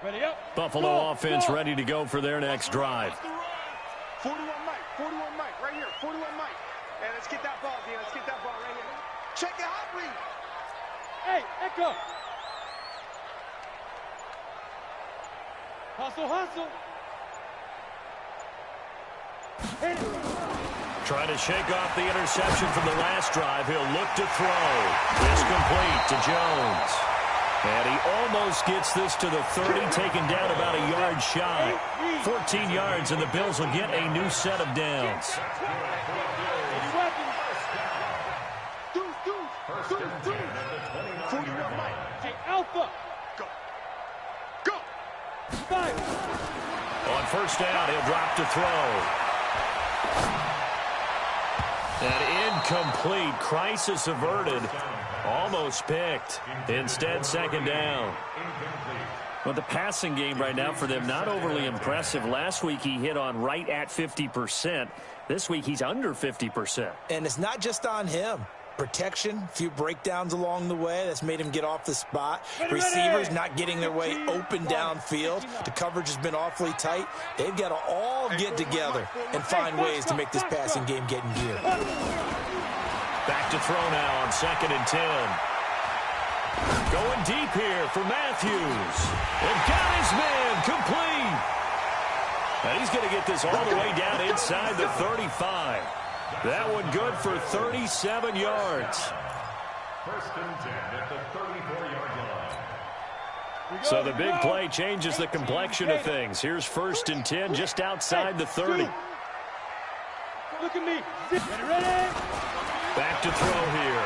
G: Ready up.
F: Buffalo offense ready to go for their next drive.
J: 41 Mike, right here, 41 Mike. Hey, let's get that ball, D. Let's get that ball right here. Check it out, read.
G: Hey, Echo. Hustle. Hit it.
F: Trying to shake off the interception from the last drive. He'll look to throw. It's complete to Jones. And he almost gets this to the 30, taken down about a yard shy. 14 yards, and the Bills will get a new set of downs.
G: Hey, Alpha. Go. 5.
F: On first down, he'll drop to throw. And incomplete. Crisis averted. Almost picked. Instead, second down. Well, the passing game right now for them, not overly impressive. Last week, he hit on right at 50%. This week, he's under 50%.
H: And it's not just on him. Protection, a few breakdowns along the way. That's made him get off the spot. Receivers not getting their way open downfield. The coverage has been awfully tight. They've got to all get together and find ways to make this passing game get in gear.
F: Back to throw now on 2nd and 10. Going deep here for Matthews. And got his man complete. And he's going to get this all the way down inside the 35. That one good for 37 yards.
I: 1st and 10 at the 34-yard line.
F: So the big play changes the complexion of things. Here's 1st and 10 just outside the 30.
G: Look at me. Ready?
F: Back to throw here.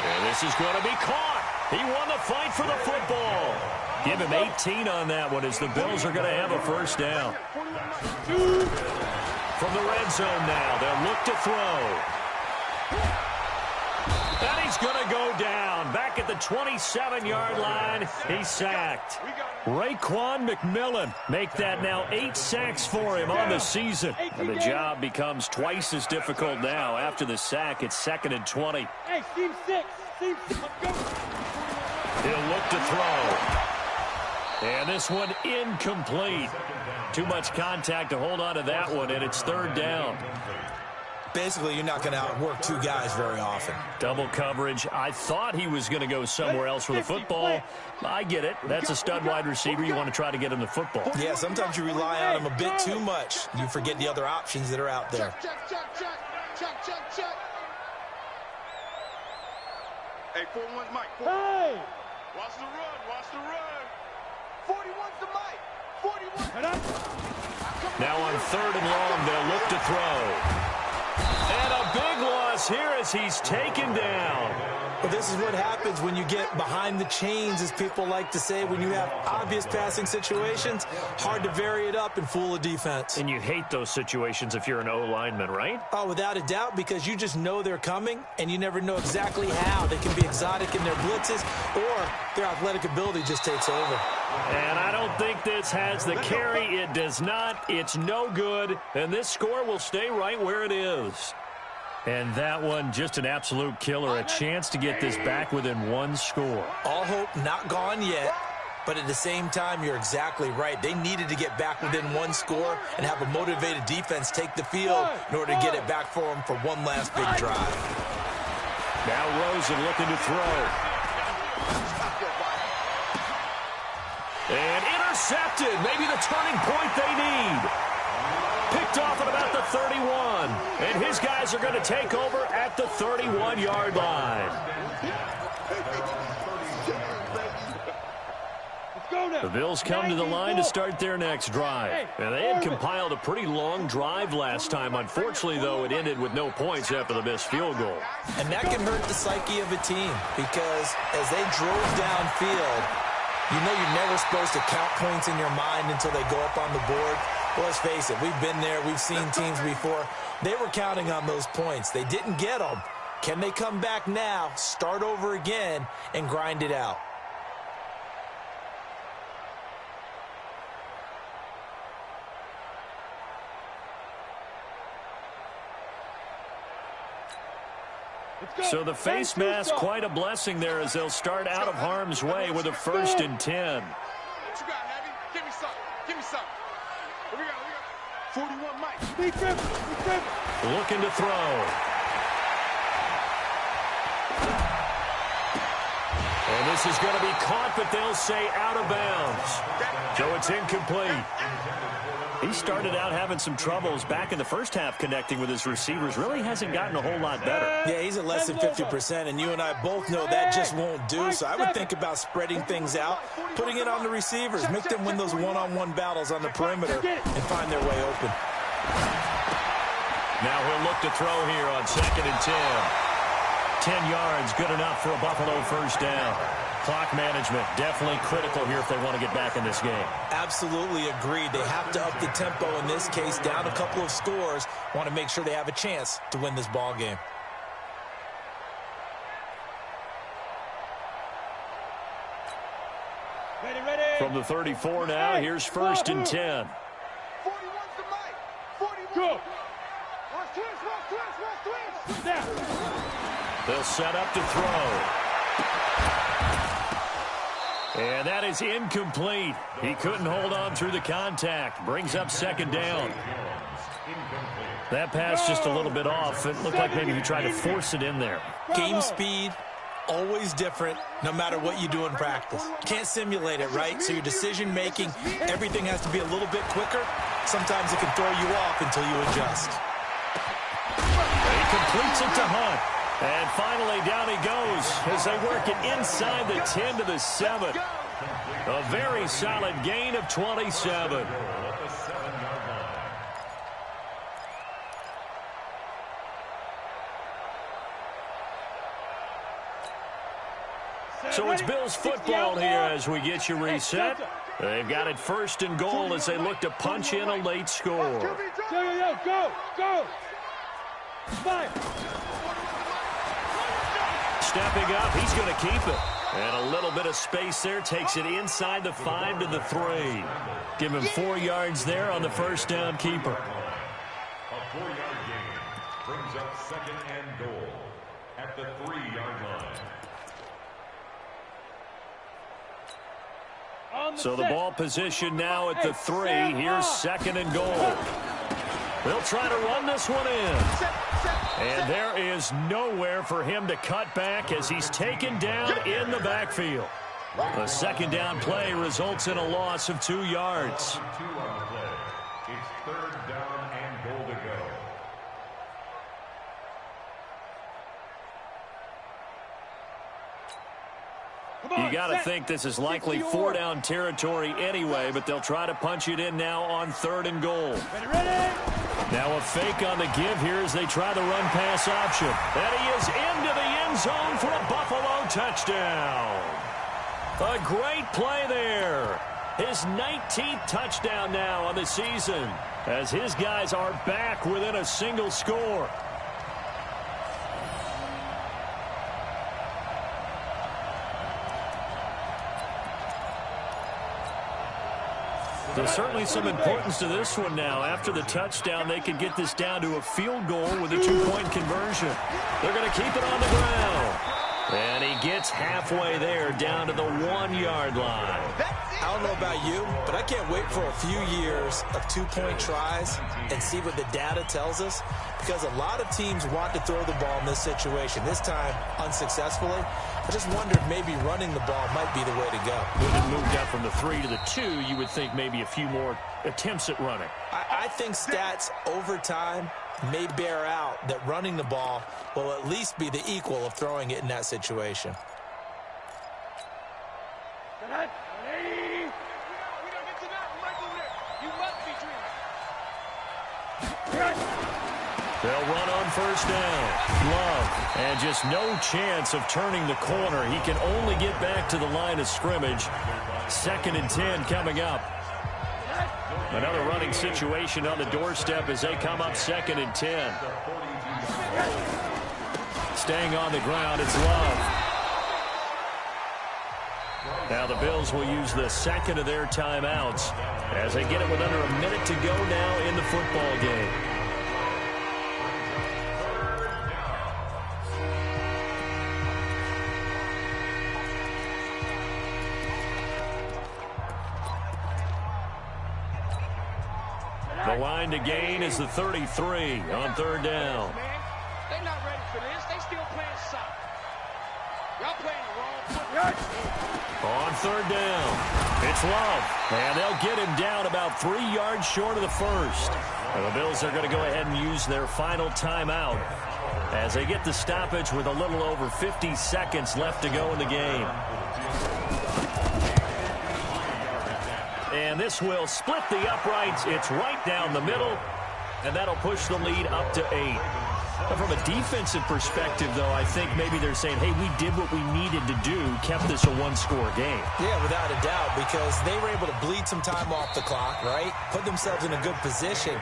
F: And this is going to be caught. He won the fight for the football. Give him 18 on that one as the Bills are going to have a first down. From the red zone now, they'll look to throw. And he's going to go down. Back at the 27-yard line, he's sacked. Raekwon McMillan make that now 8 sacks for him on the season. And the job becomes twice as difficult now. After the sack, it's 2nd and 20.
G: Hey, team 6.
F: He'll look to throw. And this one incomplete. Too much contact to hold on to that one, and it's 3rd down.
H: Basically, you're not going to outwork 2 guys very often.
F: Double coverage. I thought he was going to go somewhere else for the football. I get it. That's a stud wide receiver. You want to try to get him the football.
H: Yeah, sometimes you rely on him a bit too much. You forget the other options that are out there.
J: Check. Hey, 41's Mike.
G: Hey!
J: Watch the run. Watch the run. 41's the Mike. 41.
F: Now on 3rd and long, they'll look to throw. And a big loss here as he's taken down.
H: Well, this is what happens when you get behind the chains, as people like to say. When you have obvious passing situations, hard to vary it up and fool a defense.
F: And you hate those situations if you're an O-lineman, right?
H: Oh, without a doubt, because you just know they're coming, and you never know exactly how. They can be exotic in their blitzes, or their athletic ability just takes over.
F: And I don't think this has the carry. It does not. It's no good. And this score will stay right where it is. And that one, just an absolute killer. A chance to get this back within 1 score.
H: All hope not gone yet. But at the same time, you're exactly right. They needed to get back within 1 score and have a motivated defense take the field in order to get it back for them for one last big drive.
F: Now Rosen looking to throw. And intercepted. Maybe the turning point they need. Picked off at about the 31. And his guys are going to take over at the 31-yard line. The Bills come to the line to start their next drive. And they had compiled a pretty long drive last time. Unfortunately, though, it ended with no points after the missed field goal.
H: And that can hurt the psyche of a team, because as they drove downfield, you know you're never supposed to count points in your mind until they go up on the board. Well, let's face it, we've been there. We've seen teams before. They were counting on those points. They didn't get them. Can they come back now, start over again, and grind it out?
F: So the face mask, quite a blessing there as they'll start out of harm's way with a 1st and 10.
J: What you got, Heavy? Give me something. Give me something. What we got? 41 Mike.
F: Looking to throw. And this is going to be caught, but they'll say out of bounds. So it's incomplete. He started out having some troubles back in the first half connecting with his receivers. Really hasn't gotten a whole lot better.
H: Yeah, he's at less than 50%, and you and I both know that just won't do. So I would think about spreading things out, putting it on the receivers, make them win those one-on-one battles on the perimeter, and find their way open.
F: Now he'll look to throw here on 2nd and 10. 10 yards, good enough for a Buffalo 1st down. Clock management, definitely critical here if they want to get back in this game.
H: Absolutely agreed. They have to up the tempo in this case, down a couple of scores. Want to make sure they have a chance to win this ball game.
G: Ready.
F: From the 34 now, here's 1st and 10.
J: 41's the Mike. 41.
G: Go.
J: Twist.
G: Now.
F: They'll set up to throw. And that is incomplete. He couldn't hold on through the contact. Brings up 2nd down. That pass just a little bit off. It looked like maybe he tried to force it in there.
H: Game speed, always different, no matter what you do in practice. Can't simulate it, right? So your decision-making, everything has to be a little bit quicker. Sometimes it can throw you off until you adjust.
F: He completes it to Hunt. And finally, down he goes as they work it inside the 10 to the 7. A very solid gain of 27. So it's Bills football here as we get you reset. They've got it 1st and goal as they look to punch in a late score.
G: Go. Fire.
F: Stepping up, he's going to keep it. And a little bit of space there, takes it inside the 5 to the 3. Give him 4 yards there on the 1st down keeper.
I: A 4-yard gain brings up 2nd and goal at the 3-yard line.
F: So the ball position now at the 3. Here's 2nd and goal. They'll try to run this one in. And there is nowhere for him to cut back as he's taken down in the backfield. The 2nd down play results in a loss of 2 yards.
I: 2 on the play. It's 3rd down and goal to go.
F: got to think this is likely 4-down territory anyway, but they'll try to punch it in now on 3rd and goal.
G: Ready?
F: Now a fake on the give here as they try the run-pass option. And he is into the end zone for a Buffalo touchdown. A great play there. His 19th touchdown now on the season as his guys are back within a single score. There's certainly some importance to this one now. After the touchdown, they could get this down to a field goal with a 2-point conversion. They're going to keep it on the ground. And he gets halfway there down to the 1-yard line.
H: I don't know about you, but I can't wait for a few years of 2-point tries and see what the data tells us, because a lot of teams want to throw the ball in this situation, this time unsuccessfully. I just wonder if maybe running the ball might be the way to go.
F: When it moved up from the 3 to the 2, you would think maybe a few more attempts at running.
H: I think stats over time may bear out that running the ball will at least be the equal of throwing it in that situation.
F: They'll run on 1st down. Love, and just no chance of turning the corner. He can only get back to the line of scrimmage. 2nd and 10 coming up. Another running situation on the doorstep as they come up 2nd and 10. Staying on the ground, it's Love. Now the Bills will use the 2nd of their timeouts as they get it with under a minute to go now in the football game. The line to gain is the 33 on 3rd down.
G: They're not ready for this. They still playing soft. Y'all playing the wrong foot.
F: On 3rd down, it's Love, and they'll get him down about 3 yards short of the 1st. And the Bills are going to go ahead and use their final timeout as they get the stoppage with a little over 50 seconds left to go in the game. And this will split the uprights. It's right down the middle, and that'll push the lead up to 8. But from a defensive perspective, though, I think maybe they're saying, hey, we did what we needed to do, kept this a 1-score game.
H: Yeah, without a doubt, because they were able to bleed some time off the clock, right? Put themselves in a good position,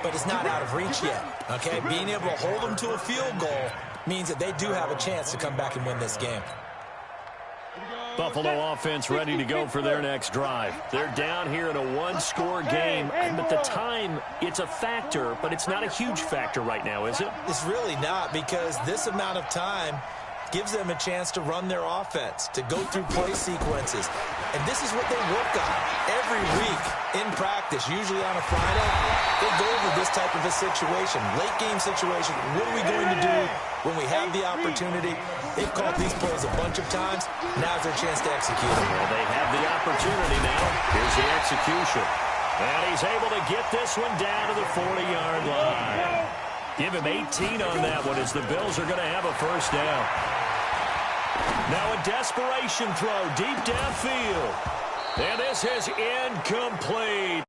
H: but it's not out of reach yet, okay? Being able to hold them to a field goal means that they do have a chance to come back and win this game.
F: Buffalo offense ready to go for their next drive. They're down here in a 1-score game, and at the time, it's a factor, but it's not a huge factor right now, is it?
H: It's really not, because this amount of time gives them a chance to run their offense, to go through play sequences. And this is what they work on every week in practice, usually on a Friday. They go over this type of a situation, late game situation. What are we going to do when we have the opportunity? They've called these plays a bunch of times. Now's their chance to execute them.
F: Well, they have the opportunity now. Here's the execution. And he's able to get this one down to the 40-yard line. Give him 18 on that one as the Bills are going to have a 1st down. Now a desperation throw deep downfield. And this is incomplete.